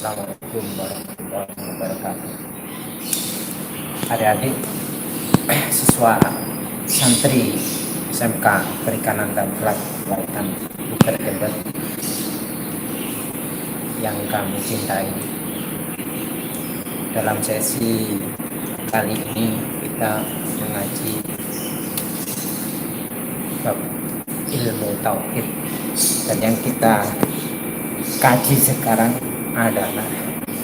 Assalamualaikum warahmatullahi wabarakatuh. Adik-adik siswa santri SMK Perikanan dan Kelautan Buker Jember yang kami cintai, dalam sesi kali ini kita mengaji bab ilmu tauhid, dan yang kita kaji sekarang adalah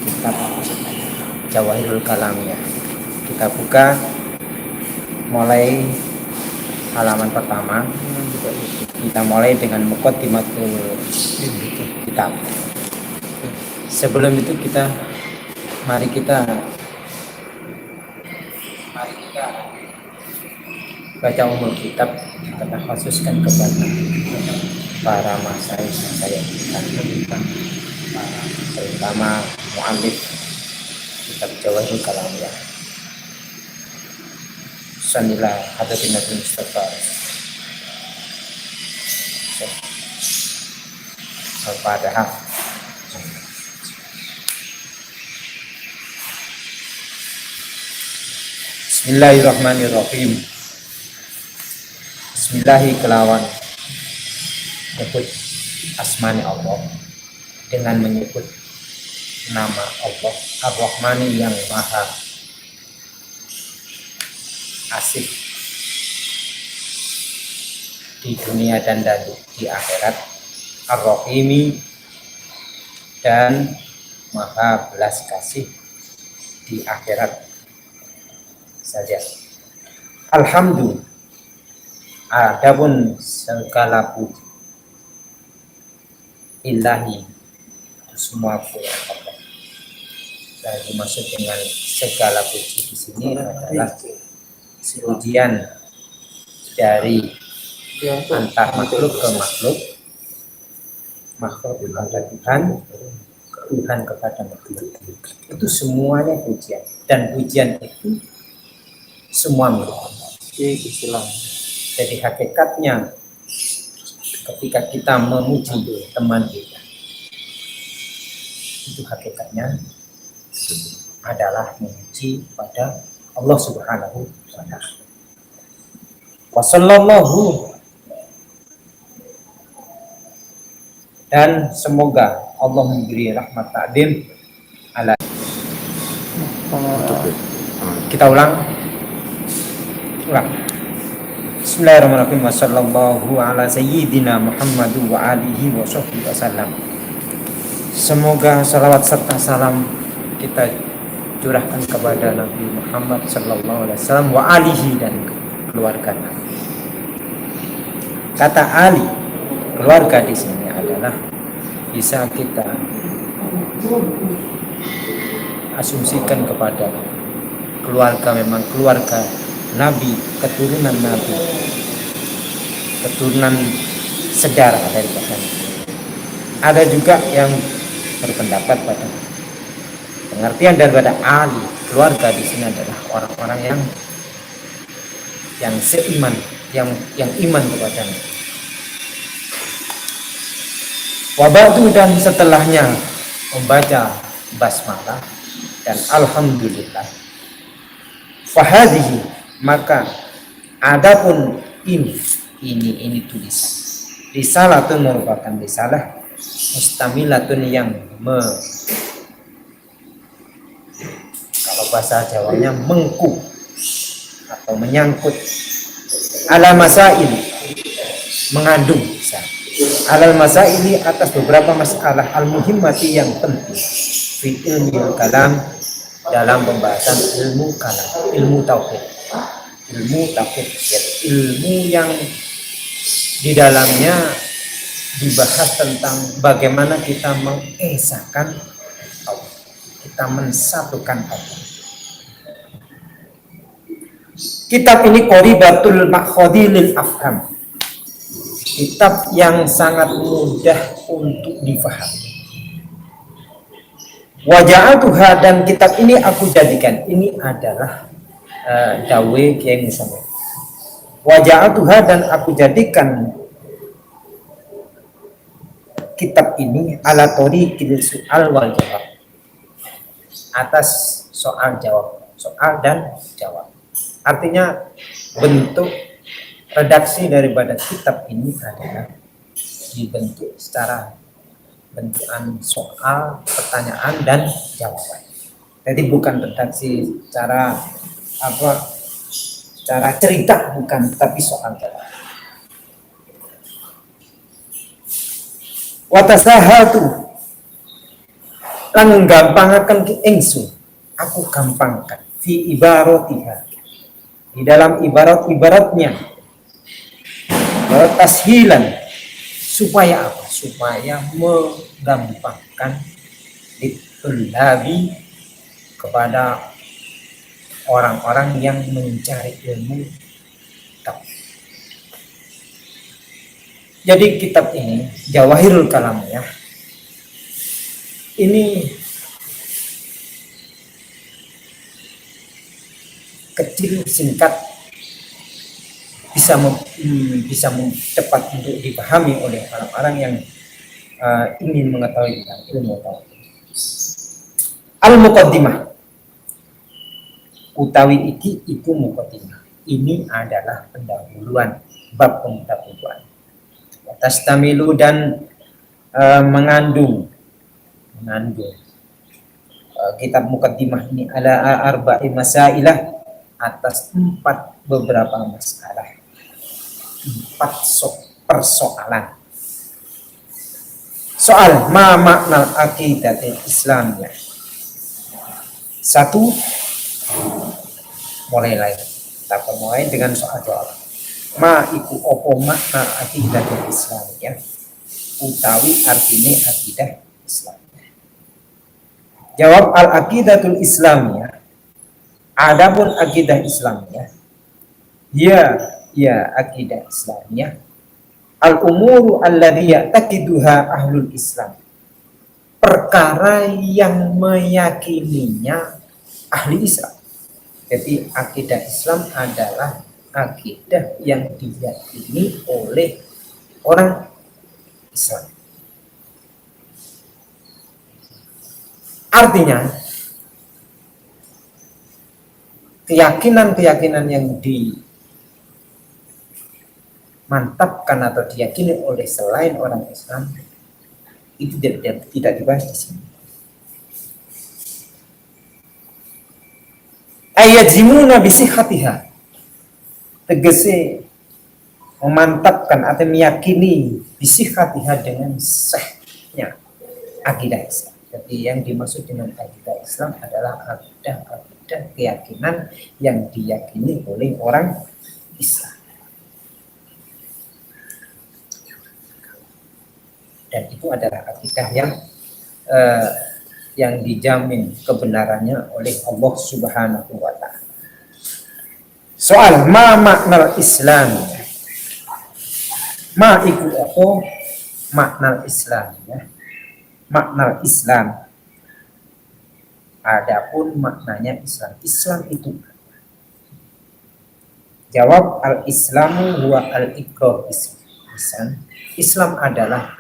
kitab Jawahirul Kalam ya. Kita buka mulai halaman pertama. Kita mulai dengan muqaddimatul kitab. Sebelum itu mari kita baca umum kitab, kita khususkan kepada para masyayikh kita, terutama mu'allif kitab Jawahirul Kalam ya. Sanillah hadatin Nabi Mustafa Al-Fatihah. Bismillahirrahmanirrahim. Bismillahi kelawan menyebut asmani Allah, dengan menyebut nama Allah Ar-Rahmani yang maha asik di dunia dan di akhirat, Ar-Rahimi dan maha belas kasih di akhirat saja. Alhamdulillah, adapun segala puji ilahi itu semua punya Allah. Dan dimaksud dengan segala puji di sini adalah pujian dari antar makhluk ke makhluk, makhluk kepada Tuhan, Tuhan kepada makhluk. Itu semuanya pujian, dan pujian itu semua milik Allah. Jadi hakikatnya ketika kita memuji teman kita, itu hakikatnya adalah memuji pada Allah Subhanahu wa ta'ala. Wassallallahu, dan semoga Allah memberi rahmat ta'dim ala. Kita ulang. Bismillahirrahmanirrahim. Wassallallahu ala sayyidina Muhammad wa alihi wa sahbihi wasallam. Semoga salawat serta salam kita curahkan kepada Nabi Muhammad sallallahu alaihi wasallam wa alihi, dan keluarga Nabi. Kata ali, keluarga di sini adalah bisa kita asumsikan kepada keluarga, memang keluarga Nabi, keturunan Nabi, keturunan sedarah daripada Nabi. Ada juga yang berpendapat pada pengertian daripada ali, keluarga di sini adalah orang-orang yang seiman, yang iman kepada Nabi. Wabadu, dan setelahnya membaca basmalah dan alhamdulillah. Fahadhihi, maka adapun ini tulisan. Risalatun merupakan risalah mustamilatun yang kalau bahasa Jawanya mengku atau menyangkut, ala masail, mengandung alal masaili, atas beberapa masalah al-muhimmati, yang penting, fi ilmi kalam, dalam pembahasan ilmu kalam, ilmu tauhid, yaitu ilmu yang di dalamnya dibahas tentang bagaimana kita mengesahkan Allah, kita mensatukan Allah. Kitab ini qoribatul ma'khadhi lil afham, kitab yang sangat mudah untuk difahami. Waja'atuha, dan kitab ini aku jadikan, ini adalah dawe Kiai Musa. Waja'atuha, dan aku jadikan kitab ini ala tariqil su'al wal jawab, atas soal dan jawab. Artinya bentuk redaksi daripada kitab ini adalah dibentuk secara bentukan soal, pertanyaan dan jawaban. Jadi bukan redaksi cara cerita, bukan, tapi soal jawab. Watasahatu lan gampangaken ki ingsun, aku gampangkan fi ibaratiha, di dalam ibarat-ibaratnya, tashilan, supaya apa? Supaya menggampangkan ditulabi kepada orang-orang yang mencari ilmu kitab. Jadi kitab ini Jawahirul Kalam ya, ini kecil, singkat, bisa cepat untuk dipahami oleh orang-orang yang ingin mengetahui tentang ilmu tauhid. Al-Muqaddimah utawi itu muqaddimah. Ini adalah pendahuluan, bab pendahuluan. Tastamilu dan mengandung kitab muqaddimah ini ala arba'i masailah, atas 4 beberapa masalah, 4 persoalan. Soal ma makna aqidatul Islamiyah. 1, mulai dengan soal jawab. Ma iku opo makna aqidatul Islamiyah, utawi artine akidah Islam. Jawab, al aqidatul Islamiyah, adapun akidah Islamiyah, ya akidah Islamiyah, al umuru alladhi ya'taqiduha ahlul Islam, perkara yang meyakininya ahli Islam. Jadi akidah Islam adalah akidah yang diyakini oleh orang Islam. Artinya keyakinan-keyakinan yang dimantapkan atau diyakini oleh selain orang Islam itu tidak dibahas di sini. Ayajimuna bisihhatiha, tegese memantapkan atau meyakini bisihhatiha dengan sahnya akidah Islam. Jadi yang dimaksud dengan akidah Islam adalah akidah keyakinan yang diyakini oleh orang Islam. Dan itu adalah akidah yang dijamin kebenarannya oleh Allah Subhanahu wa ta'ala. Soal ma makna Islam. Ma iku apa makna Islam ya. Makna Islam. Adapun maknanya Islam. Islam itu. Jawab, al-Islamu huwa al-iqrar lisan. Islam adalah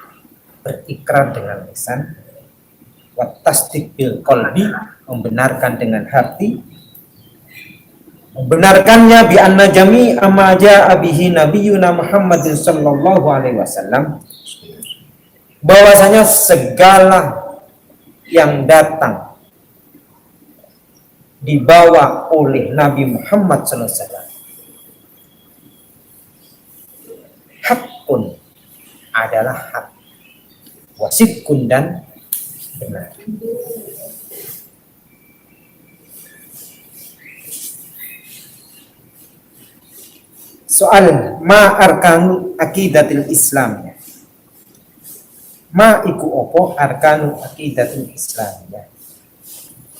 berikrar dengan lisan, wa tasdiq bil qalbi, membenarkan dengan hati, membenarkannya bi anna jami'a ma jaa'a bihi nabiyuna Muhammadin sallallahu alaihi wasallam, bahwasanya segala yang datang dibawa oleh Nabi Muhammad sallallahu alaihi wasallam hakun, adalah hak, wasidkun, dan benar. Soal ma arkanu aqidatul Islam. Ma iku opo arkanu aqidatul Islam ya.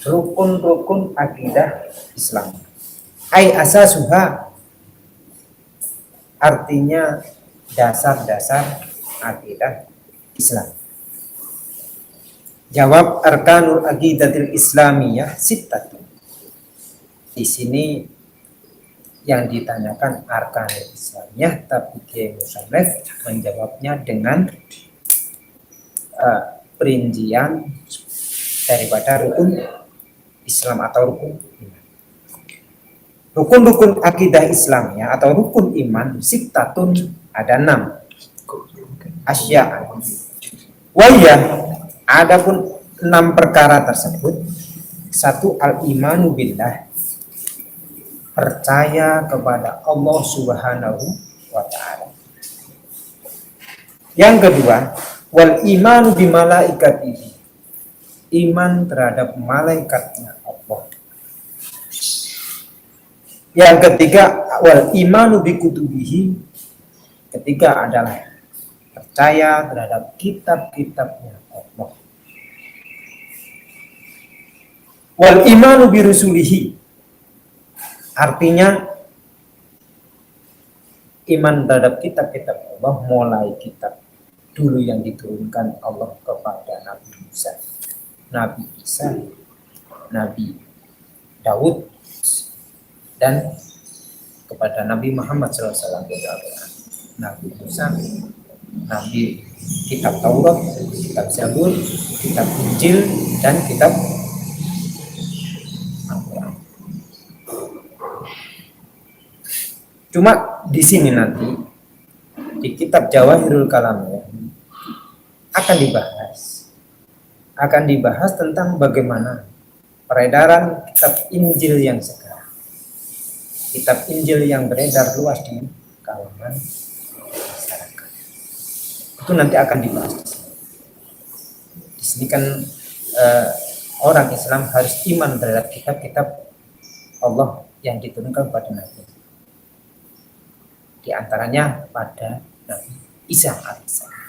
Rukun-rukun akidah Islam. Ai asasuha, artinya dasar-dasar akidah Islam. Jawab, arkanul aqidatul Islamiyah sittatu. Di sini yang ditanyakan arkanul Islamiyah, tapi Kiai Musannaf menjawabnya dengan perincian daripada rukun Islam atau rukun iman. Rukun-rukun akidah Islamnya atau rukun iman sittatun, ada 6 asya. Waya, adapun 6 perkara tersebut, satu, al-imanu billah, percaya kepada Allah Subhanahu wa ta'ala. Yang kedua, wal imanu bi malaikatihi, iman terhadap malaikatnya Allah. Yang ketiga, wal imanu bi kutubihi, ketiga adalah percaya terhadap kitab-kitabnya Allah. Wal imanu bi rusulihi, artinya iman terhadap kitab-kitab Allah, mulai kitab dulu yang diturunkan Allah kepada Nabi Musa, Nabi Isa, Nabi Daud, dan kepada Nabi Muhammad SAW, Nabi Musa, Nabi kitab Taurat, kitab Zabur, kitab Injil, dan kitab Al-Quran. Cuma di sini nanti di kitab Jawahirul Kalam ya, akan dibahas tentang bagaimana peredaran kitab Injil yang sekarang, kitab Injil yang beredar luas di kalangan masyarakat. Itu nanti akan dibahas. Di sini kan orang Islam harus iman terhadap kitab-kitab Allah yang diturunkan kepada Nabi. Di antaranya pada Nabi Isa alaihissalam.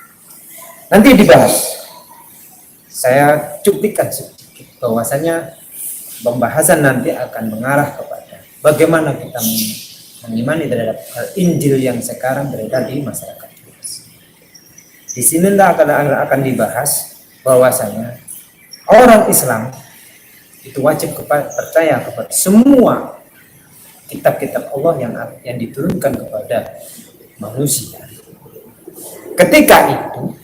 Nanti dibahas. Saya cuplikan sedikit bahwasanya pembahasan nanti akan mengarah kepada bagaimana kita mengimani terhadap Injil yang sekarang beredar di masyarakat. Di sini akan dibahas bahwasanya orang Islam itu wajib percaya kepada semua kitab-kitab Allah yang diturunkan kepada manusia. Ketika itu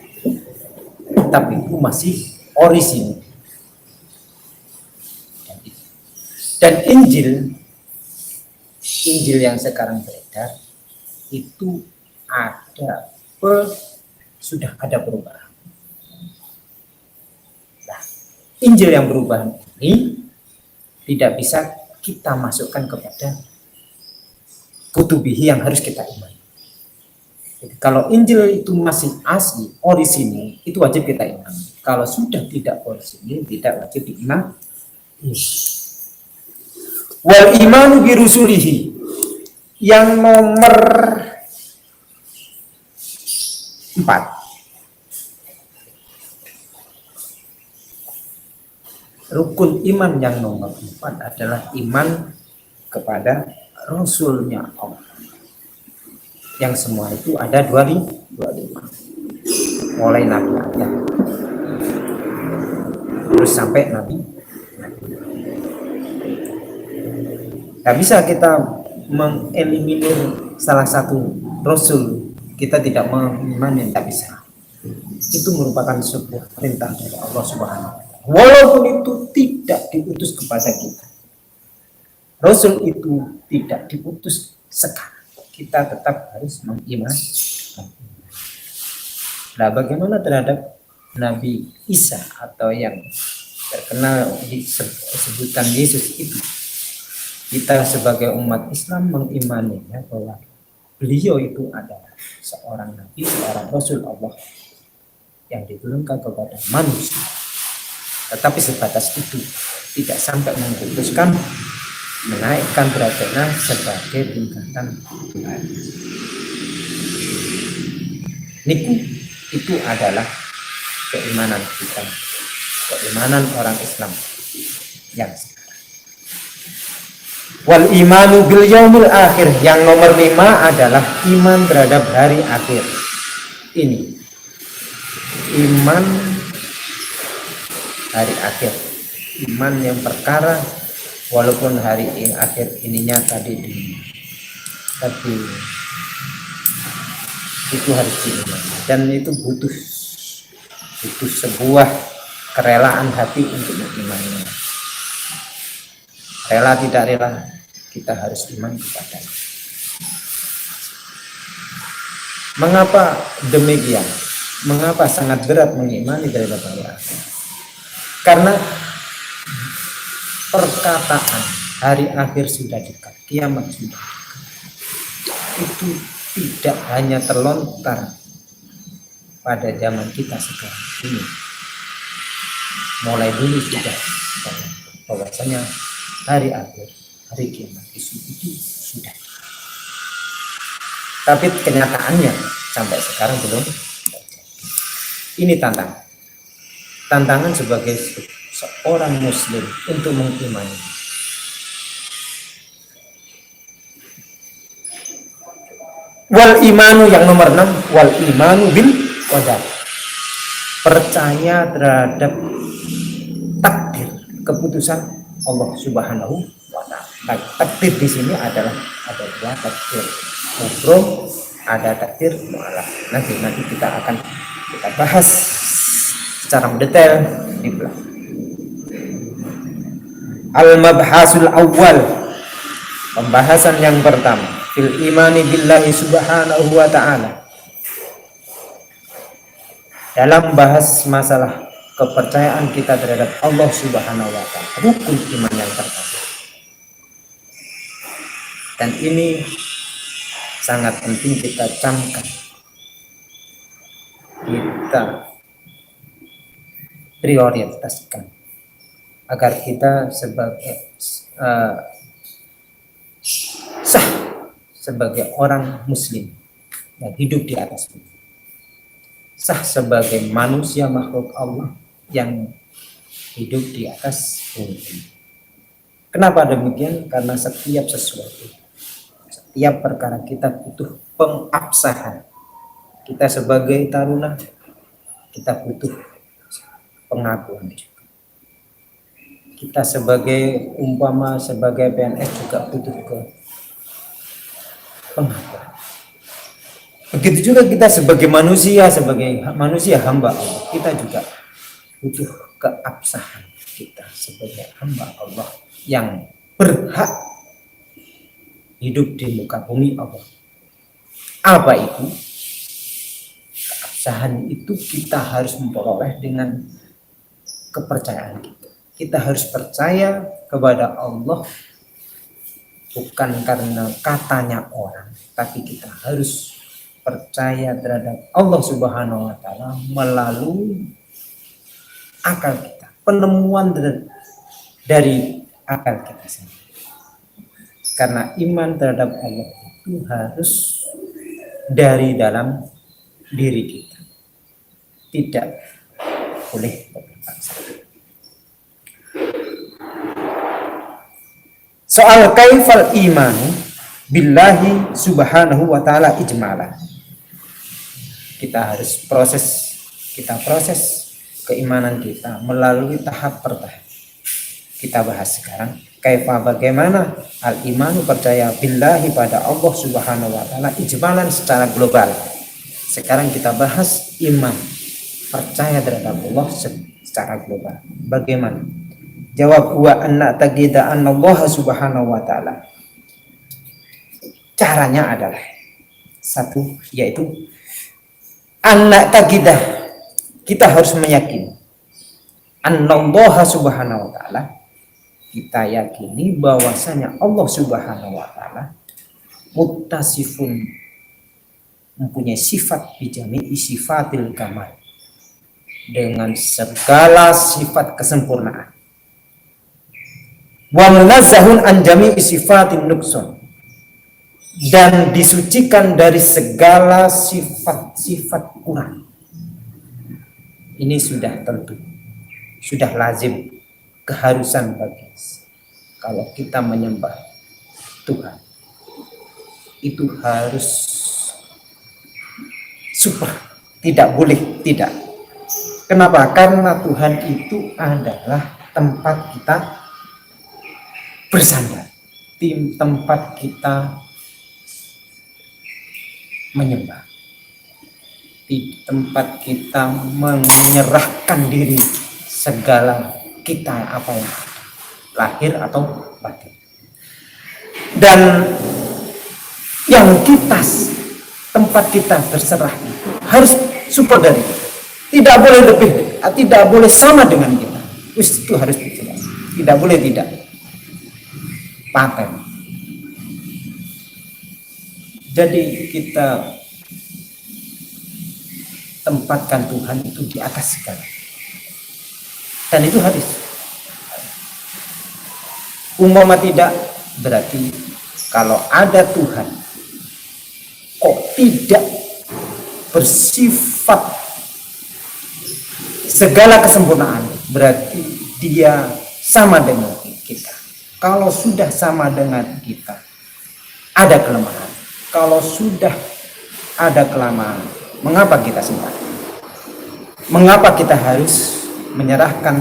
kitab itu masih orisinil. Dan Injil yang sekarang beredar itu sudah ada perubahan. Nah, Injil yang perubahan ini tidak bisa kita masukkan kepada kutubihi yang harus kita imani. Jadi, kalau Injil itu masih asli, orisinil, itu wajib kita imani. Kalau sudah tidak orisinil, tidak wajib diimani. Wal imanu bi rusulihi, yang nomor 4. Rukun iman yang nomor 4 adalah iman kepada Rasulnya Allah. Yang semua itu ada 25. Mulai Nabi Adam terus sampai Nabi. Tidak bisa kita mengeliminir salah satu Rasul, kita tidak mengimani, tidak bisa. Itu merupakan sebuah perintah dari Allah Subhanahu wa Ta'ala. Walaupun itu tidak diutus kepada kita, Rasul itu tidak diutus sekarang, kita tetap harus mengimani. Nah, bagaimana terhadap Nabi Isa atau yang terkenal di sebutan Yesus itu? Kita sebagai umat Islam mengimaninya bahwa beliau itu adalah seorang nabi, seorang Rasul Allah yang diturunkan kepada manusia. Tetapi sebatas itu, tidak sampai memutuskan menaikkan derajatnya sebagai tingkatan Tuhan. Itu adalah keimanan kita, keimanan orang Islam yang sekarang. Wal imanu bil yaumil akhir, yang nomor 5 adalah iman terhadap hari akhir. Ini iman hari akhir, iman yang perkara walaupun hari akhir ininya tapi itu harus diimani, dan itu butuh sebuah kerelaan hati untuk mengimaninya. Rela tidak rela, kita harus iman kepadanya. Mengapa demikian? Mengapa sangat berat mengimani dari hari akhir? Karena perkataan hari akhir sudah dekat, kiamat sudah dekat, itu tidak hanya terlontar pada zaman kita sekarang ini. Mulai dulu sudah bahwasanya hari akhir, hari kiamat itu sudah. Tapi kenyataannya sampai sekarang belum. Ini tantangan sebagai seorang muslim untuk mengimani. Wal imanu yang nomor 6, wal imanu bil qadar. Percaya terhadap takdir, keputusan Allah Subhanahu wa taala. Takdir di sini adalah ada dua takdir. Kubro, ada takdir mu'alaf. Nanti kita akan bahas secara mendetail di belakang. Al-mabhasul awal, pembahasan yang pertama, fil imani billahi subhanahu wa ta'ala. Dalam bahas masalah kepercayaan kita terhadap Allah Subhanahu wa ta'ala, rukun iman yang pertama. Dan ini sangat penting kita camkan, kita prioritaskan agar kita sebagai sah sebagai orang muslim yang hidup di atas bumi, sah sebagai manusia makhluk Allah yang hidup di atas bumi. Kenapa demikian? Karena setiap sesuatu, setiap perkara kita butuh pengabsahan. Kita sebagai taruna, kita butuh pengakuan juga. Kita sebagai sebagai PNS juga butuh pengakuan. Begitu juga kita sebagai manusia hamba Allah, kita juga butuh keabsahan kita sebagai hamba Allah yang berhak hidup di muka bumi Allah. Apa itu? Keabsahan itu kita harus memperoleh dengan kepercayaan kita. Kita harus percaya kepada Allah bukan karena katanya orang, tapi kita harus percaya terhadap Allah Subhanahu wa ta'ala melalui akal kita, penemuan dari akal kita sendiri. Karena iman terhadap Allah itu harus dari dalam diri kita, tidak boleh berpaksa. Soal kaifal imanu billahi subhanahu wa ta'ala ijmalan, kita harus proses keimanan kita melalui tahap per tahap. Kita bahas sekarang kaifa, bagaimana al-imanu, percaya billahi pada Allah Subhanahu wa ta'ala ijmalan secara global. Sekarang kita bahas iman, percaya terhadap Allah secara global. Bagaimana? Jawab, wa anna taqida anna Allah Subhanahu wa ta'ala. Caranya adalah satu, yaitu anna taqida, kita harus meyakini anna Allah Subhanahu wa ta'ala, kita yakini bahwasanya Allah Subhanahu wa ta'ala muttasifun, mempunyai sifat bijami'i sifatil kamal, dengan segala sifat kesempurnaan, wa munazzahun an jami'i sifatin nuqsan, dan disucikan dari segala sifat-sifat kurang. Ini sudah tentu, sudah lazim, keharusan bagi kalau kita menyembah Tuhan, itu harus super, tidak boleh tidak. Kenapa? Karena Tuhan itu adalah tempat kita bersandar, tempat kita menyembah, di tempat kita menyerahkan diri segala kita apa yang ada lahir atau batin. Dan yang tempat kita berserah harus support dari kita. Tidak boleh lebih, tidak boleh sama dengan kita. Itu harus dijelas. Tidak boleh tidak. Paten. Jadi kita tempatkan Tuhan itu di atas segala. Dan itu harus. Umpama tidak, berarti kalau ada Tuhan kok tidak bersifat segala kesempurnaan, berarti dia sama dengan kita. Kalau sudah sama dengan kita, ada kelemahan. Kalau sudah ada kelemahan, mengapa kita sembah? Mengapa kita harus menyerahkan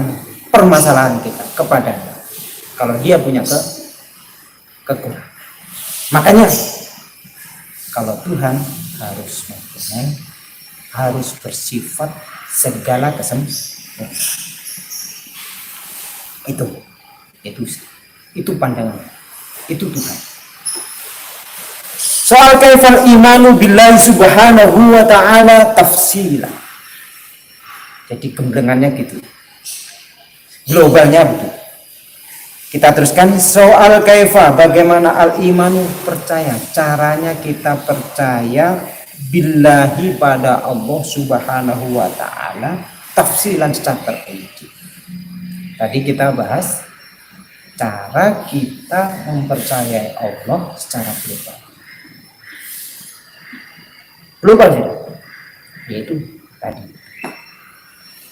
permasalahan kita kepadanya? Kalau dia punya kekurangan. Makanya kalau Tuhan harus mempunyai, harus bersifat segala kesempurnaan. Itu pandangan. Itu Tuhan. Soal kaifal imanu billahi subhanahu wa ta'ala tafsila. Jadi gemblengannya gitu. Globalnya begitu. Kita teruskan soal kaifa, bagaimana al-imanu percaya, caranya kita percaya billahi pada Allah subhanahu wa ta'ala tafsilan secara terperinci. Tadi kita bahas cara kita mempercayai Allah secara global. Global yaitu tadi.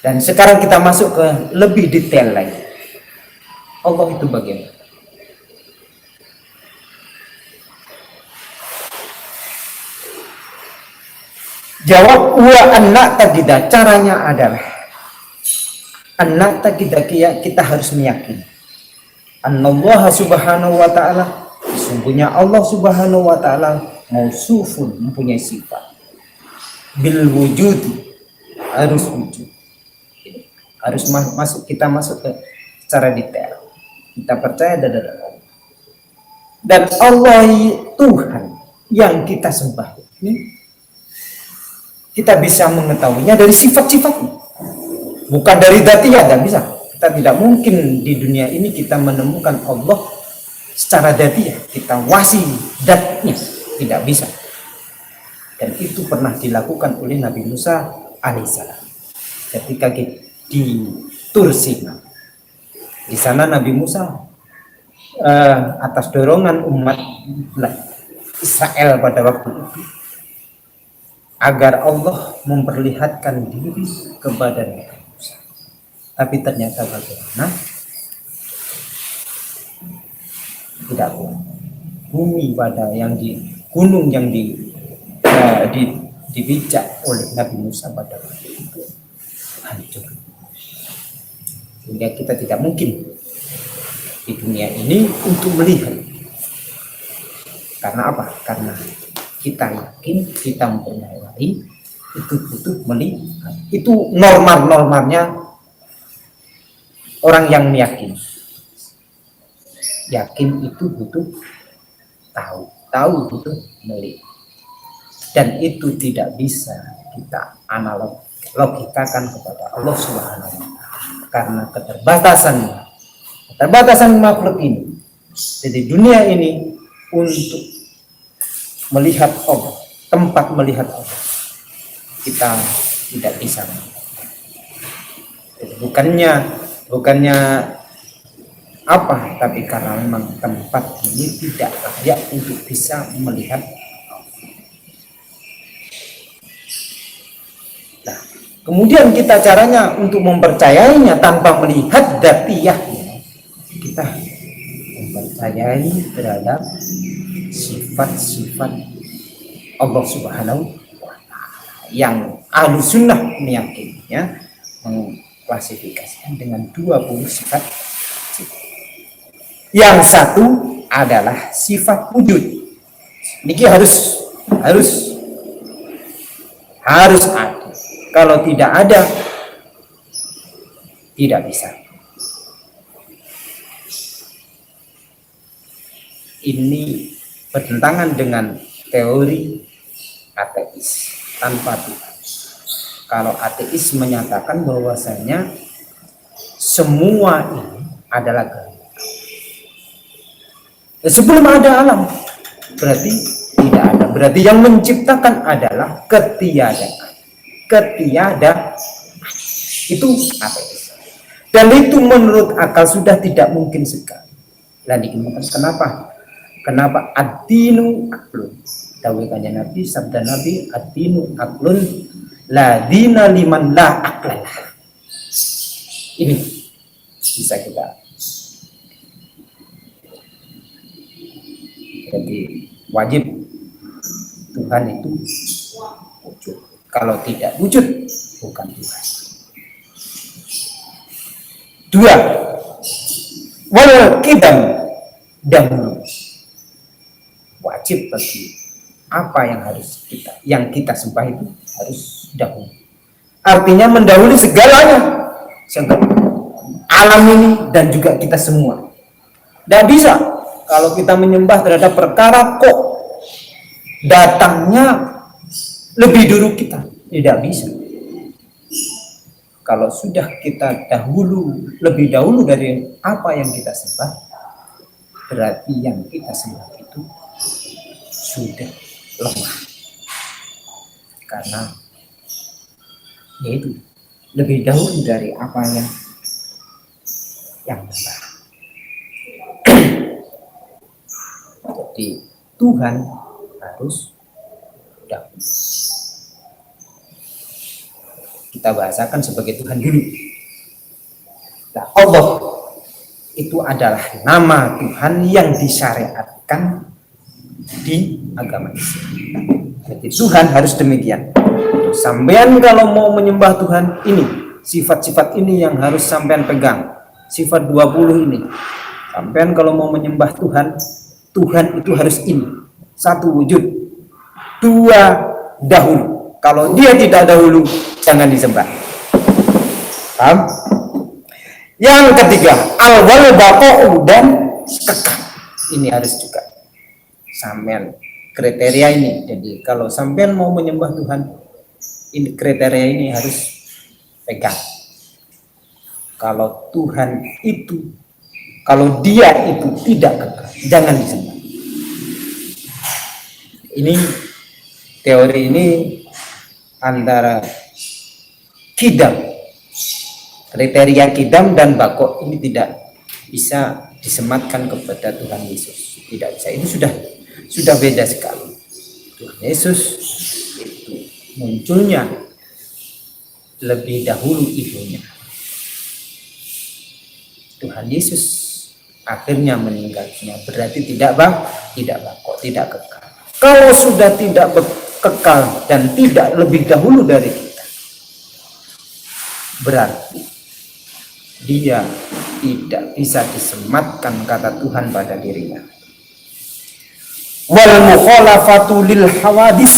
Dan sekarang kita masuk ke lebih detail lagi. Allah itu bagaimana? Jawab wa anna taqida, caranya adalah anna taqida, kita harus meyakini Allah subhanahu wa ta'ala, sesungguhnya Allah subhanahu wa ta'ala mausufun, mempunyai sifat bil wujud, harus wujud. Harus kita masuk ke secara detail. Kita percaya dan Allah Tuhan yang kita sembah ini kita bisa mengetahuinya dari sifat-sifatnya, bukan dari dzatnya. Tidak bisa. Kita tidak mungkin di dunia ini kita menemukan Allah secara dzatnya, kita wasi dzatnya, tidak bisa. Dan itu pernah dilakukan oleh Nabi Musa alaihissalam ketika di Tur Sina. Di sana Nabi Musa atas dorongan umat Israel pada waktu itu agar Allah memperlihatkan diri kepada Nabi Musa. Tapi ternyata bagaimana? Tidak boleh. Bumi pada yang di gunung yang dibijak oleh Nabi Musa pada waktu itu hancur. Sehingga kita tidak mungkin di dunia ini untuk melihat. Karena apa? Karena kita yakin, kita mempercayai itu butuh melihat. Itu normalnya orang yang yakin. Yakin itu butuh tahu butuh melihat. Dan itu tidak bisa kita logikakan kepada Allah Subhanahu wa ta'ala. Karena keterbatasan makhluk ini. Jadi dunia ini untuk melihat Allah, tempat melihat Allah, kita tidak bisa. Jadi bukannya apa, tapi karena memang tempat ini tidak layak untuk bisa melihat Allah. Nah, kemudian kita caranya untuk mempercayainya tanpa melihat dzatiyahnya, kita mempercayai terhadap sifat-sifat Allah Subhanahu wa ta'ala yang Ahlus Sunnah meyakininya, mengklasifikasikan dengan 20 sifat. Yang satu adalah sifat wujud. Ini harus ada. Kalau tidak ada, tidak bisa. ini bertentangan dengan teori ateis tanpa Tuhan. Kalau ateis menyatakan bahwasanya semua ini adalah kehendak. Sebelum ada alam, berarti tidak ada. Berarti yang menciptakan adalah ketiadaan. Itu ateis. Dan itu menurut akal sudah tidak mungkin sekali. Dan kenapa? Kenapa ad-dinu aklun? Dawuh kanjeng Nabi, sabda Nabi, ad-dinu aklun la dina liman la aklalah. Ini bisa kita. Jadi wajib Tuhan itu wujud. Kalau tidak wujud, bukan Tuhan. 2. Wal qidam, dahulu. Wajib bagi apa yang kita sembah itu harus dahulu. Artinya mendahului segalanya, alam ini dan juga kita semua. Tidak bisa kalau kita menyembah terhadap perkara kok datangnya lebih dulu kita. Tidak bisa. Kalau sudah kita lebih dahulu dari apa yang kita sembah, berarti yang kita sembah itu sudah lemah. Karena yaitu lebih dahulu dari apa yang benar. Jadi Tuhan harus dahulu. Kita bahasakan sebagai Tuhan dulu. Nah, Allah itu adalah nama Tuhan yang disyariatkan di agama Islam. Jadi Tuhan harus demikian. Sampean kalau mau menyembah Tuhan, ini sifat-sifat ini yang harus sampean pegang. Sifat 20 ini. Sampean kalau mau menyembah Tuhan, Tuhan itu harus ini. 1 wujud. 2 dahulu. Kalau dia tidak dahulu, jangan disembah. Paham? Yang ketiga, al-wal baqa'u, dan kekal. Ini harus juga sampean kriteria ini. Jadi kalau sampean mau menyembah Tuhan, ini kriteria ini harus pegang. Kalau Tuhan itu, kalau dia itu tidak kekal, jangan disembah. Ini teori ini antara kidam, kriteria kidam dan bako ini tidak bisa disematkan kepada Tuhan Yesus. Tidak bisa. Itu sudah beda sekali. Tuhan Yesus itu munculnya lebih dahulu ibunya. Tuhan Yesus akhirnya meninggalnya, berarti tidak bako, tidak kekal. Kalau sudah tidak kekal dan tidak lebih dahulu dari kita, berarti dia tidak bisa disematkan kata Tuhan pada dirinya. Wal mukhalafatu lil hawadis,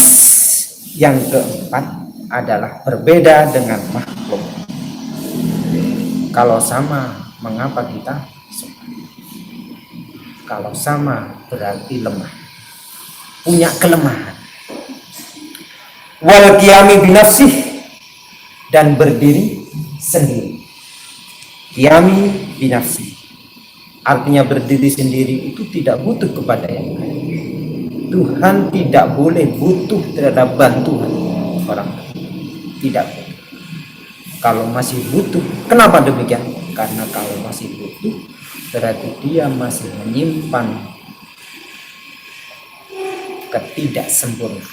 yang keempat adalah berbeda dengan makhluk. Kalau sama, mengapa kita sembah? Kalau sama berarti lemah, punya kelemahan. Wal qiyami binafsih, dan berdiri sendiri. Qiyami binafsih artinya berdiri sendiri, itu tidak butuh kepada yang lain. Tuhan tidak boleh butuh terhadap bantuan orang lain. Tidak boleh. Kalau masih butuh, kenapa demikian? Karena kalau masih butuh, berarti dia masih menyimpan ketidaksempurnaan,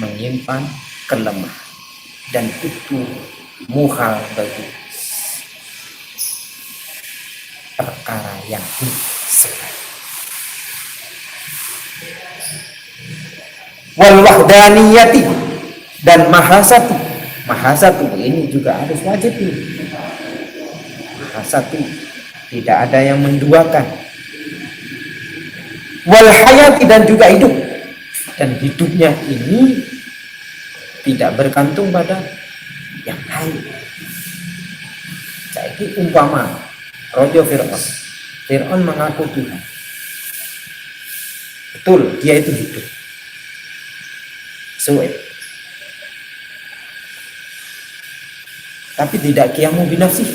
menyimpan kelemahan, dan itu muhal bagi perkara yang disukai. Wal wahdaniyati, dan mahasatu. Mahasatu ini juga harus wajib. Mahasatu, tidak ada yang menduakan. Wal hayati, dan juga hidup. Dan hidupnya ini tidak bergantung pada yang lain. Jadi umpama Rojo Fir'aun mengaku Tuhan, Betul, dia itu hidup. Suwe. Tapi tidak qiyamu binafsi.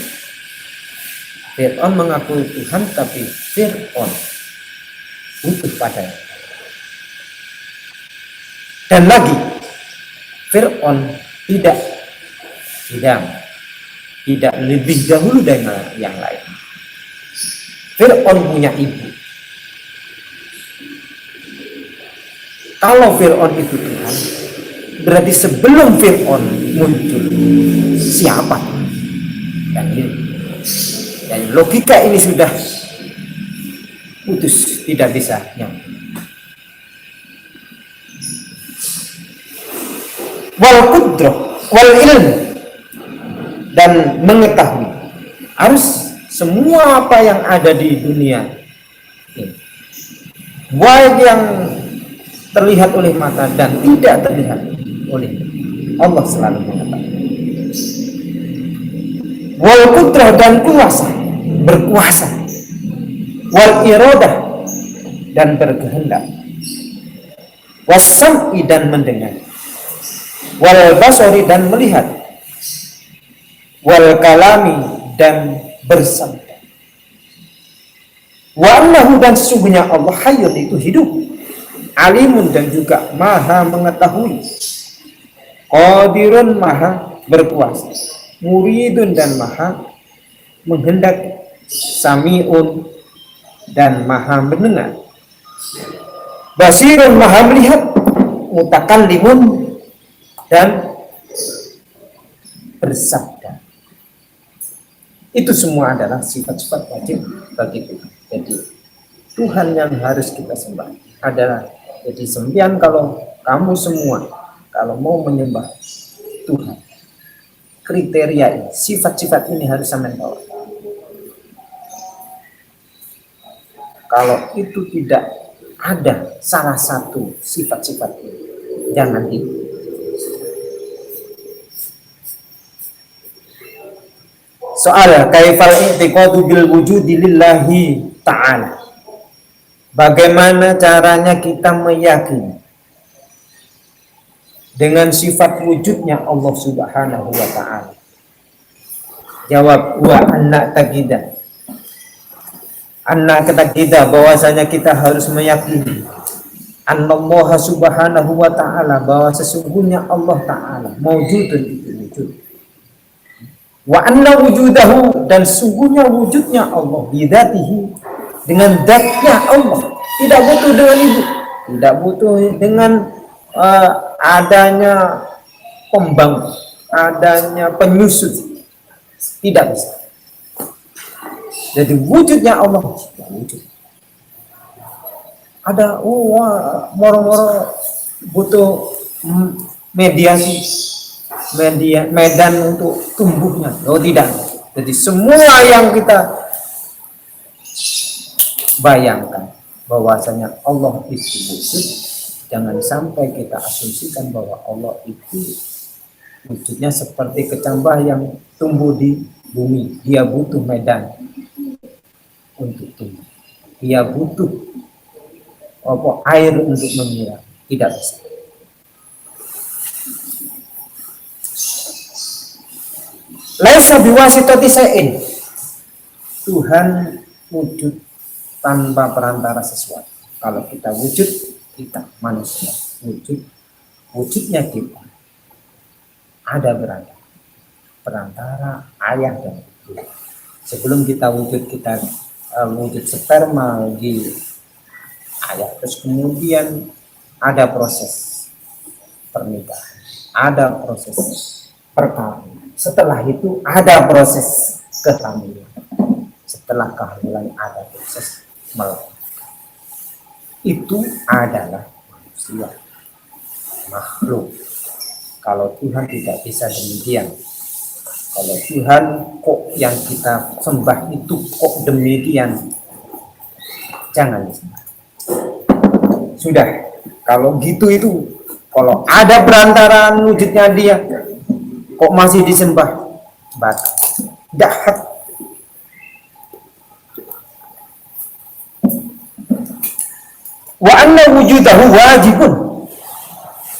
Fir'aun mengaku Tuhan, tapi Fir'aun butuh padanya. Dan lagi, Fir'aun tidak lebih dahulu dari yang lain. Fir'aun punya ibu. Kalau Fir'aun itu Tuhan, berarti sebelum Fir'aun muncul siapa? Dan logika ini sudah putus, tidak bisa nyambung. Wal qudrah wal ilm, dan mengetahui, harus semua apa yang ada di dunia ini, baik yang terlihat oleh mata dan tidak terlihat oleh Allah, selalu mengetahui. Wal qudrah, dan kuasa, berkuasa. Wal iradah, dan berkehendak. Was-sam'i, dan mendengar. Wal basari, dan melihat. Wal kalami, dan bersabda. Wa annahu, dan sesungguhnya Allah hayyun, itu hidup. Alimun, dan juga maha mengetahui. Qadirun, maha berkuasa. Muridun, dan maha menghendaki. Sami'un, dan maha mendengar. Basirun, maha melihat. Mutakallimun, dan bersabda. Itu semua adalah sifat-sifat wajib bagi Tuhan. Jadi Tuhan yang harus kita sembah adalah, jadi sembilan, kalau kamu semua kalau mau menyembah Tuhan, kriteria ini, sifat-sifat ini harus sampai tahu. Kalau itu tidak ada salah satu sifat-sifat ini, jangan itu. Soal kaifal i'tiqadu bil wujudi lillahi ta'ala. Bagaimana caranya kita meyakini dengan sifat wujudnya Allah Subhanahu wa ta'ala? Jawab, wa anna taqida. Anna taqida, bahwasanya kita harus meyakini Allah Subhanahu wa ta'ala, bahwa sesungguhnya Allah Ta'ala mawjudun, itu wujud. Wa anna wujudahu, dan sungguhnya wujudnya Allah bidatihi, dengan zatnya Allah, tidak butuh dengan ibu, tidak butuh dengan adanya pembangun, adanya penyusun, tidak bisa. Jadi wujudnya Allah wujud. Ada moro-moro butuh mediasi, medan untuk tumbuhnya. Oh tidak. Jadi semua yang kita bayangkan bahwasanya Allah itu wujud, jangan sampai kita asumsikan bahwa Allah itu wujudnya seperti kecambah yang tumbuh di bumi. Dia butuh medan untuk tumbuh. Dia butuh air untuk menyiram. Tidak bisa. Laisa biwasitati syai'in. Tuhan wujud tanpa perantara sesuatu. Kalau kita wujud, kita manusia wujudnya kita ada perantara ayah dan ibu. Sebelum kita wujud, kita wujud sperma di ayah, terus kemudian ada proses pernikahan, ada proses perkawinan. Setelah itu ada proses kehamilan. Setelah kehamilan ada proses melahirkan. Itu adalah manusia, makhluk. Kalau Tuhan tidak bisa demikian. Kalau Tuhan kok yang kita sembah itu kok demikian, jangan disembah. Sudah, kalau gitu itu, kalau ada perantaraan wujudnya dia, kok masih disembah, batal, jahat. Wa anna wujudahu wajibun.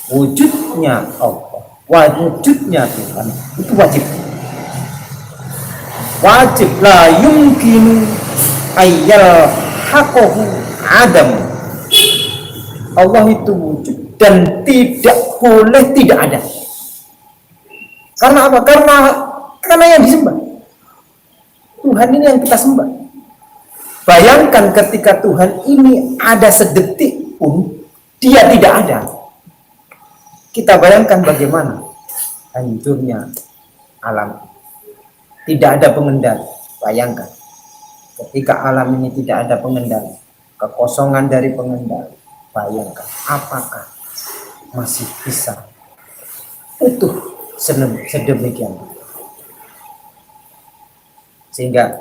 Wujudnya Allah, wujudnya Tuhan itu wajib. Wajib la yumkinu ayyal haqqahu adam. Allah itu wujud dan tidak boleh tidak ada. Karena apa? Karena yang disembah. Tuhan ini yang kita sembah. Bayangkan ketika Tuhan ini ada sedetik pun dia tidak ada. Kita bayangkan bagaimana hancurnya alam. Tidak ada pengendali. Bayangkan ketika alam ini tidak ada pengendali, kekosongan dari pengendali. Bayangkan apakah masih bisa utuh sedemikian. Sehingga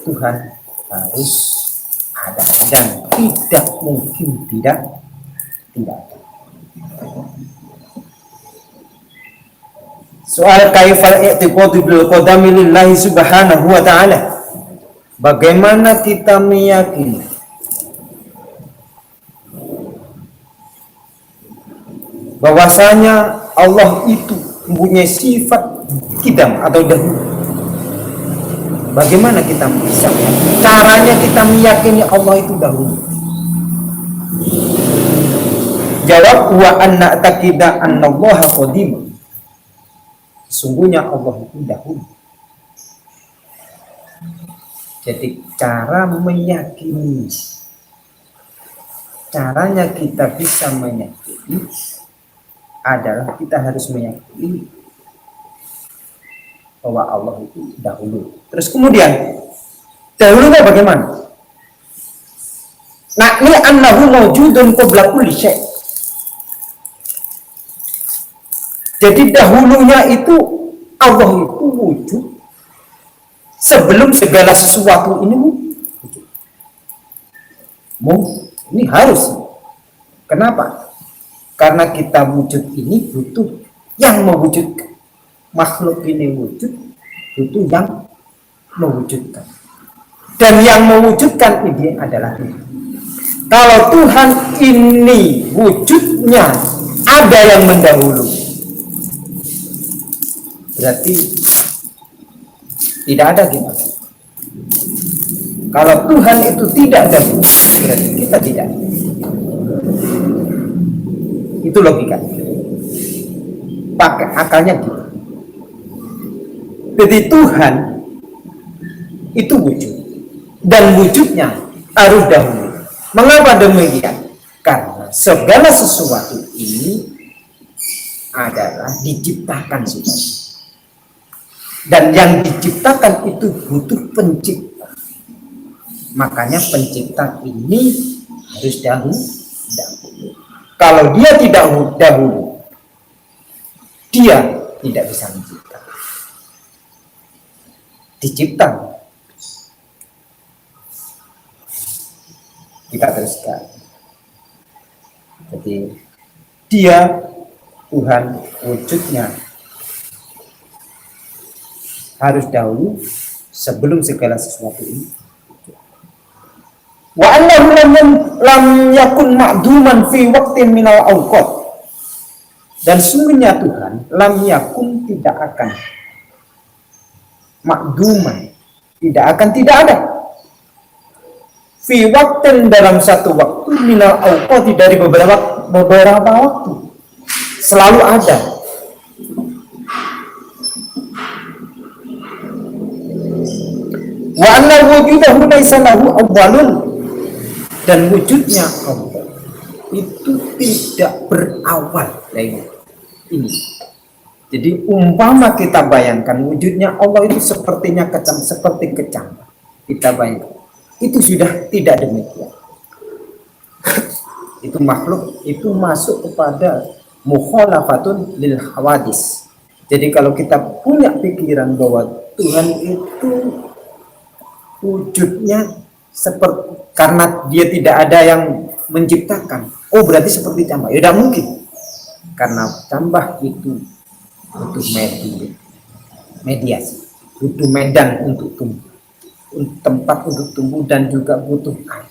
Tuhan harus ada dan tidak mungkin tidak ada. Soal kaifal i'tiqadu bil qadami lillahi subhanahu wa ta'ala. Bagaimana kita meyakini bahwasanya Allah itu mempunyai sifat qidam atau dahulu. Bagaimana kita bisa? Caranya kita meyakini Allah itu dahulu. Jawab wa anna taqida annallaha qadim. Sungguhnya Allah itu dahulu. Jadi cara meyakini, caranya kita bisa meyakini adalah kita harus meyakini bahwa Allah itu dahulu. Terus kemudian dahulunya bagaimana? Na'li annahu mawjudun qabla kulli syai'. Jadi dahulunya itu Allah itu wujud sebelum segala sesuatu ini wujud. Ini harus. Kenapa? Karena kita wujud ini butuh yang mewujudkan. Makhluk ini wujud butuh yang mewujudkan. Dan yang mewujudkan ini adalah Tuhan. Kalau Tuhan ini wujudnya ada yang mendahului, berarti tidak ada kita. Kalau Tuhan itu tidak ada, berarti kita tidak. Itu logika. Pakai akalnya gitu. Jadi Tuhan itu wujud dan wujudnya harus dahulu. Mengapa demikian? Karena segala sesuatu ini adalah diciptakan sudah. Dan yang diciptakan itu butuh pencipta. Makanya pencipta ini harus dahulu. Kalau dia tidak dahulu, dia tidak bisa mencipta. Dicipta. Kita teruskan. Jadi dia Tuhan wujudnya harus dahulu sebelum segala sesuatu ini. Wa annahu lam yakun ma'duman fi waqtin minal awqat. Dan sungguhnya Tuhan lam yakun tidak akan ma'duman, tidak ada fi waqtin dalam satu waktu minal awqat dari beberapa waktu selalu ada. Wa anna wujudahu laysa lahu awwalun, dan wujudnya Allah itu tidak berawal. Ini. Jadi umpama kita bayangkan wujudnya Allah itu sepertinya seperti kecam. Kita bayangkan. Itu sudah tidak demikian. Itu makhluk itu masuk kepada mukhalafatun lil hawadis. Jadi kalau kita punya pikiran bahwa Tuhan itu wujudnya seperti karena dia tidak ada yang menciptakan, oh berarti seperti cambah. Ya tidak mungkin, karena cambah itu butuh mediasi, butuh medan untuk tumbuh, tempat untuk tumbuh, dan juga butuh air.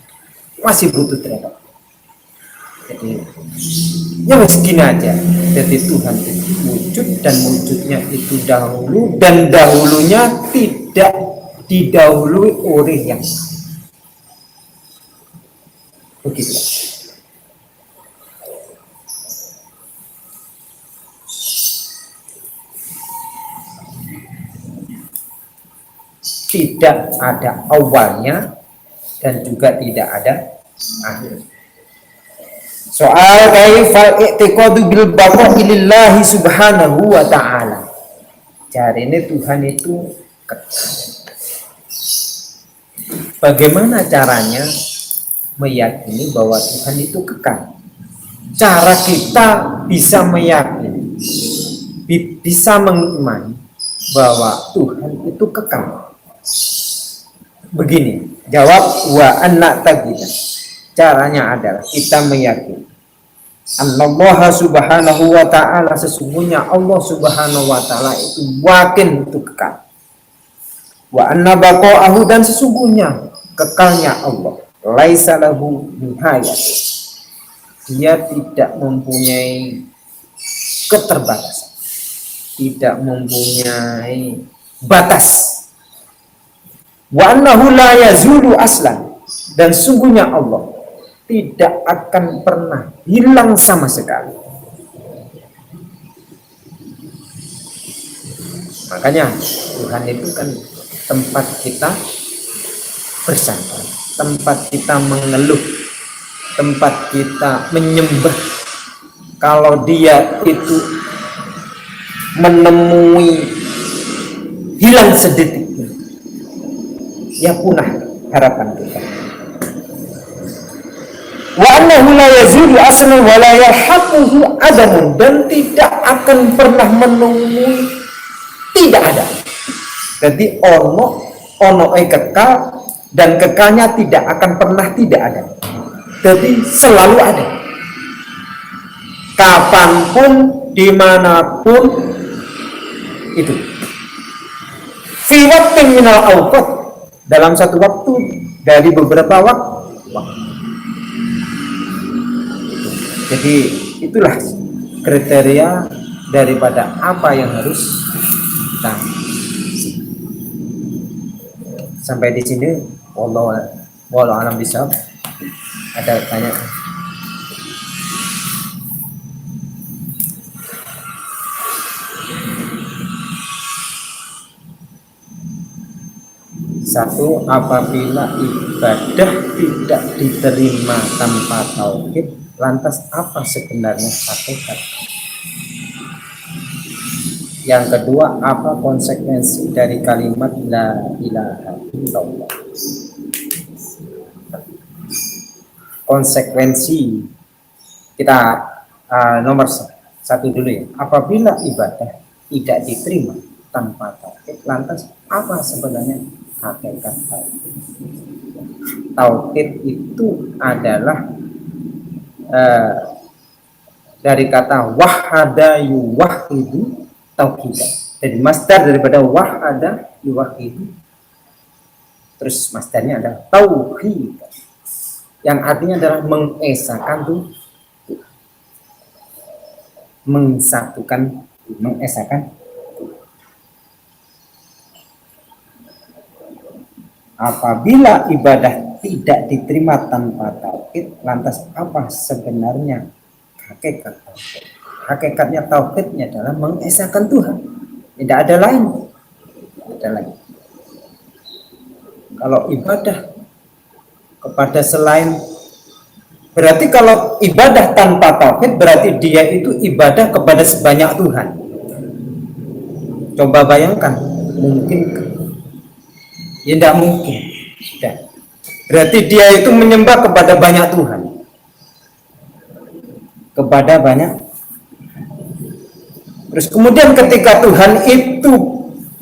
masih butuh terhadap. Jadi ya segini aja. Jadi Tuhan itu wujud dan wujudnya itu dahulu dan dahulunya tidak didahului oleh yang begitu. Tidak ada awalnya dan juga tidak ada akhir. Soal kaifal i'tiqadu bil baqa'i lillahi subhanahu wa ta'ala. Jadi ini Tuhan itu kekal. Bagaimana caranya meyakini bahwa Tuhan itu kekal? Cara kita bisa meyakini, bisa mengimani bahwa Tuhan itu kekal. Begini, jawab wa anna taqida. Caranya adalah kita meyakini Allah subhanahu wa ta'ala, sesungguhnya Allah subhanahu wa ta'ala itu wakin itu kekal. Wa anna baqa'ahu, dan sesungguhnya kekalnya Allah laisa lahu nihayah, dia tidak mempunyai keterbatasan, tidak mempunyai batas. Wa annahu la yazulu aslan, dan sungguhnya Allah tidak akan pernah hilang sama sekali. Makanya Tuhan itu kan tempat kita bersandar, tempat kita mengeluh, tempat kita menyembah. Kalau dia itu menemui hilang sedetik, ya punah harapan kita. Wa annahu la yazulu aslan wa la yarhaquhu adamun, dan tidak akan pernah menemui tidak ada. Jadi ono kekal, dan kekalnya tidak akan pernah tidak ada. Jadi selalu ada. Kapanpun, dimanapun itu. Fi waqtin minal awqat, dalam satu waktu dari beberapa waktu. Jadi itulah kriteria daripada apa yang harus kita. Sampai di sini, wallahu a'lam bishawab. Ada tanya? Satu, apabila ibadah tidak diterima tanpa tauhid, lantas apa sebenarnya hakikat? Yang kedua, apa konsekuensi dari kalimat la ilaha illallah? Konsekuensi kita nomor satu dulu ya. Apabila ibadah tidak diterima tanpa tauhid, lantas apa sebenarnya hakikat tauhid? Tauhid itu adalah dari kata wahada yuwahidu tauhidan. Jadi masdar daripada wahada yuwahidu, terus masdarnya adalah tauhid, yang artinya adalah mengesahkan tuh, mensatukan, mengesahkan. Apabila ibadah tidak diterima tanpa tauhid, lantas apa sebenarnya hakikat tauhid? Hakikatnya tauhidnya adalah mengesahkan Tuhan, tidak ada lain. Tidak ada lain. Kalau ibadah kepada selain, berarti kalau ibadah tanpa tauhid berarti dia itu ibadah kepada sebanyak Tuhan. Coba bayangkan, mungkin? Ya tidak mungkin. Sudah. Berarti dia itu menyembah kepada banyak Tuhan, kepada banyak. Terus kemudian ketika Tuhan itu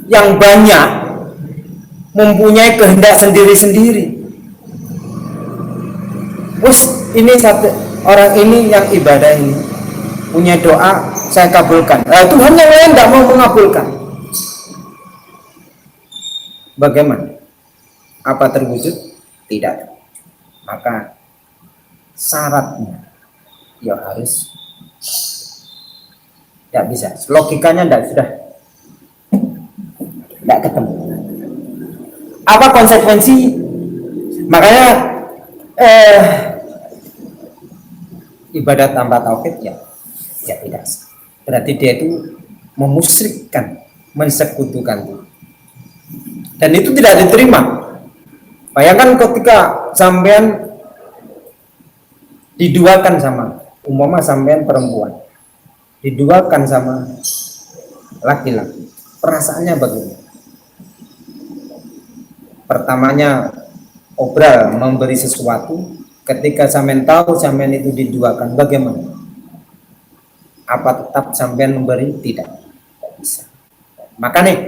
yang banyak mempunyai kehendak sendiri-sendiri, ini satu orang ini yang ibadah ini punya doa, saya kabulkan. Tuhan yang lain tidak mau mengabulkan. Bagaimana? Apa terwujud? Tidak. Maka syaratnya ya harus, tidak bisa, logikanya tidak ketemu. Apa konsekuensi? Makanya ibadah tanpa tauhid ya tidak sah. Berarti dia itu memusyrikkan, mensekutukan Tuhan. Dan itu tidak diterima. Bayangkan ketika sampean diduakan sama, umpama sampean perempuan diduakan sama laki-laki, perasaannya bagaimana? Pertamanya obral memberi sesuatu, ketika sampean tahu sampean itu diduakan, bagaimana? Apa tetap sampean memberi? Tidak bisa. Maka nih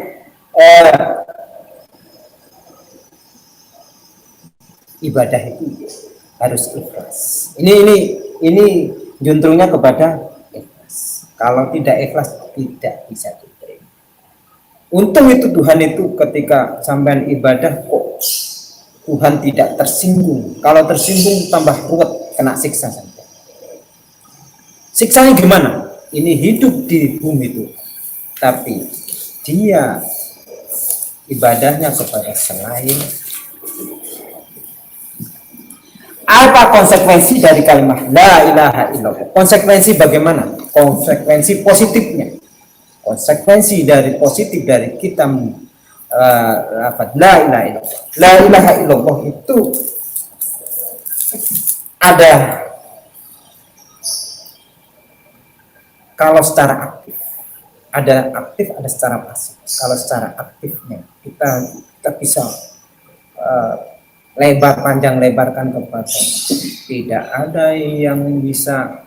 ibadah itu harus ikhlas. Ini juntrungnya kepada ikhlas. Kalau tidak ikhlas tidak bisa diterima. Untung itu Tuhan itu ketika sampean ibadah kok Tuhan tidak tersinggung. Kalau tersinggung tambah ruwet, kena siksa sampean. Siksanya gimana? Ini hidup di bumi itu, tapi dia ibadahnya kepada selain. Apa konsekuensi dari kalimat la ilaha illallah? Konsekuensi bagaimana? Konsekuensi positifnya. Konsekuensi dari positif dari kita lafaz la ilaha illallah. La ilaha illallah itu ada, kalau secara aktif ada secara pasif. Kalau secara aktifnya kita bisa lebarkan kepada tidak ada yang bisa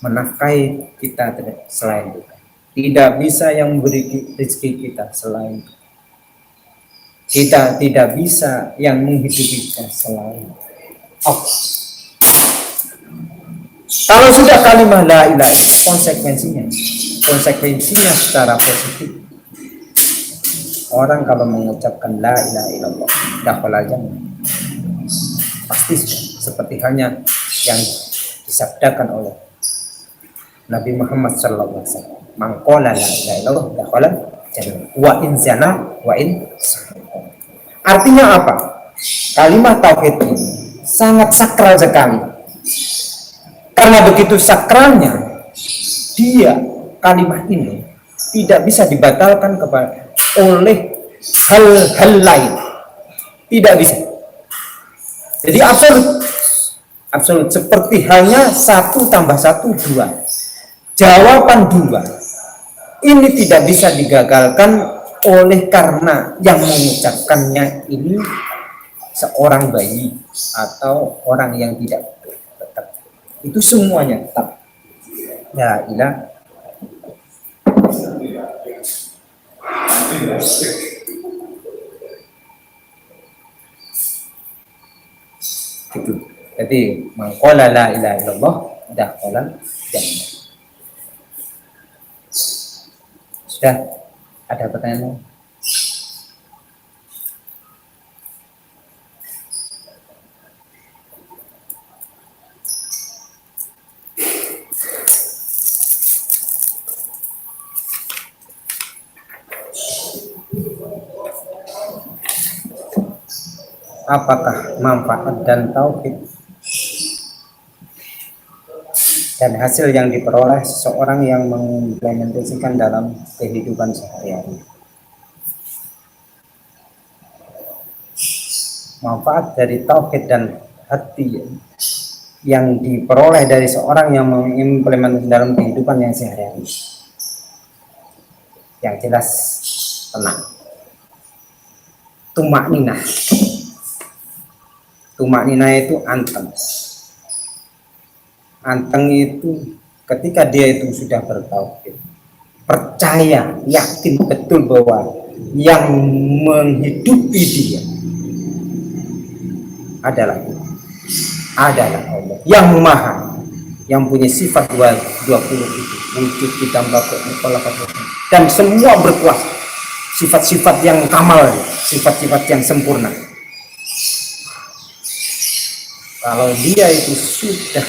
menafkahi kita selain Tuhan. Tidak bisa yang memberi rezeki kita selain Tuhan. Kita tidak bisa yang menghidupi kita selain Allah. Kalau sudah kalimat la ilaha, konsekuensinya secara positif. Orang kalau mengucapkan la ilaha illallah dakhalal jannah, pasti seperti halnya yang disabdakan oleh Nabi Muhammad sallallahu alaihi wasallam, man qala la ilaha illallah dakhalal jannah wa in zana wa in sarqa. Artinya apa? Kalimat tauhid ini sangat sakral sekali. Karena begitu sakralnya, dia kalimat ini tidak bisa dibatalkan oleh hal-hal lain. Tidak bisa. Jadi absolut seperti halnya 1 tambah 1 2. Jawaban 2 ini tidak bisa digagalkan oleh karena yang mengucapkannya ini seorang bayi atau orang yang tidak tetap. Itu semuanya tetap la ilaha gitu. Jadi maqala la ilaha illallah dakhala jannah. Sudah ada pertanyaan? Apakah manfaat dan tauhid dan hasil yang diperoleh seseorang yang mengimplementasikan dalam kehidupan sehari-hari? Manfaat dari tauhid dan hati yang diperoleh dari seorang yang mengimplementasikan dalam kehidupan yang sehari-hari. Yang jelas tenang. Tumakninah. Tumakninah itu anteng. Anteng itu ketika dia itu sudah bertauhid, percaya, yakin betul bahwa yang menghidupi dia adalah Allah yang maha, yang punya sifat 20 itu, wujud ditambah dan semua berkuasa, sifat-sifat yang kamal, sifat-sifat yang sempurna. Kalau dia itu sudah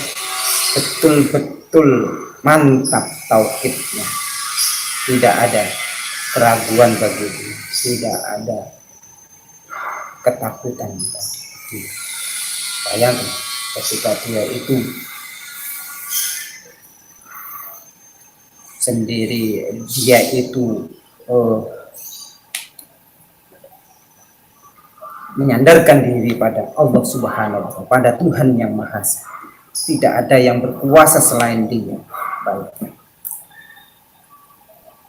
betul-betul mantap tauhidnya, tidak ada keraguan bagi dia, tidak ada ketakutan bagi dia. Bayangkan ketika dia itu sendiri, dia itu menyandarkan diri pada Allah Subhanahu wa Ta'ala, pada Tuhan yang Maha Esa. Tidak ada yang berkuasa selain Dia. Baik.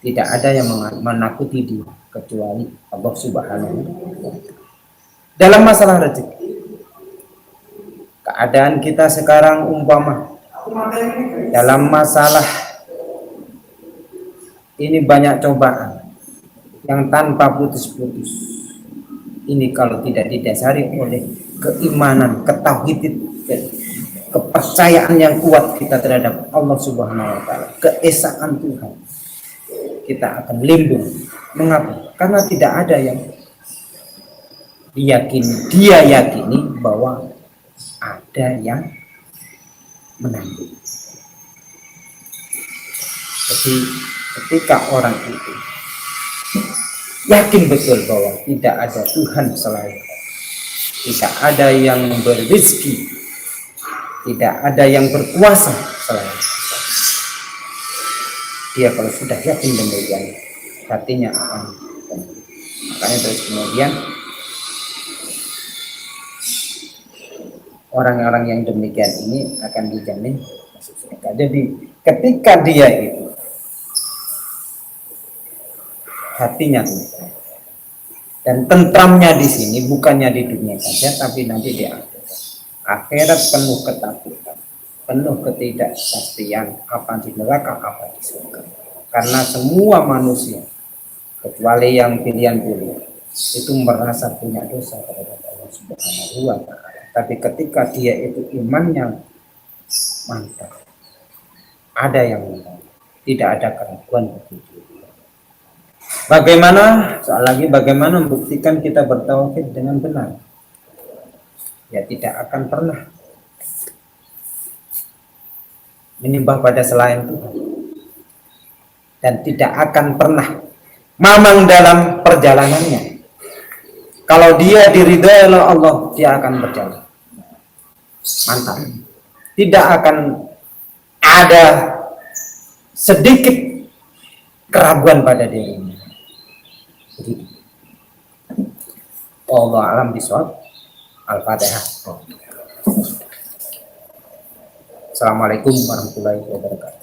Tidak ada yang menakuti Dia kecuali Allah Subhanahu wa Ta'ala. Dalam masalah rezeki, keadaan kita sekarang umpama dalam masalah ini banyak cobaan yang tanpa putus-putus. Ini kalau tidak didasari oleh keimanan, ketauhidan, kepercayaan yang kuat kita terhadap Allah Subhanahu wa Ta'ala, keesaan Tuhan, kita akan limbung. Mengapa? Karena tidak ada yang dia yakini bahwa ada yang menanggung. Jadi ketika orang itu yakin betul bahwa tidak ada Tuhan selain Allah, tidak ada yang memberi rezeki, tidak ada yang berkuasa selain Allah, dia kalau sudah yakin demikian, hatinya akan tenang. Makanya terus kemudian orang-orang yang demikian ini akan dijamin masuk surga. Jadi ketika dia itu hatinya tenang, dan tentramnya di sini bukannya di dunia saja, tapi nanti di akhirat. Akhirat penuh ketakutan, penuh ketidakpastian, apa di neraka, apa di surga. Karena semua manusia, kecuali yang pilihan-pilihan, itu merasa punya dosa terhadap Allah Subhanahu wa Ta'ala. Tapi ketika dia itu imannya mantap, ada yang mantap, tidak ada keraguan begitu. Bagaimana, soal lagi bagaimana membuktikan kita bertauhid dengan benar? Ya tidak akan pernah menyembah pada selain Tuhan, dan tidak akan pernah mamang dalam perjalanannya. Kalau dia diridhai oleh Allah, dia akan berjalan mantap. Tidak akan ada sedikit keraguan pada dirinya. Allah alam bisawab. Al-Fatihah. Assalamualaikum warahmatullahi wabarakatuh.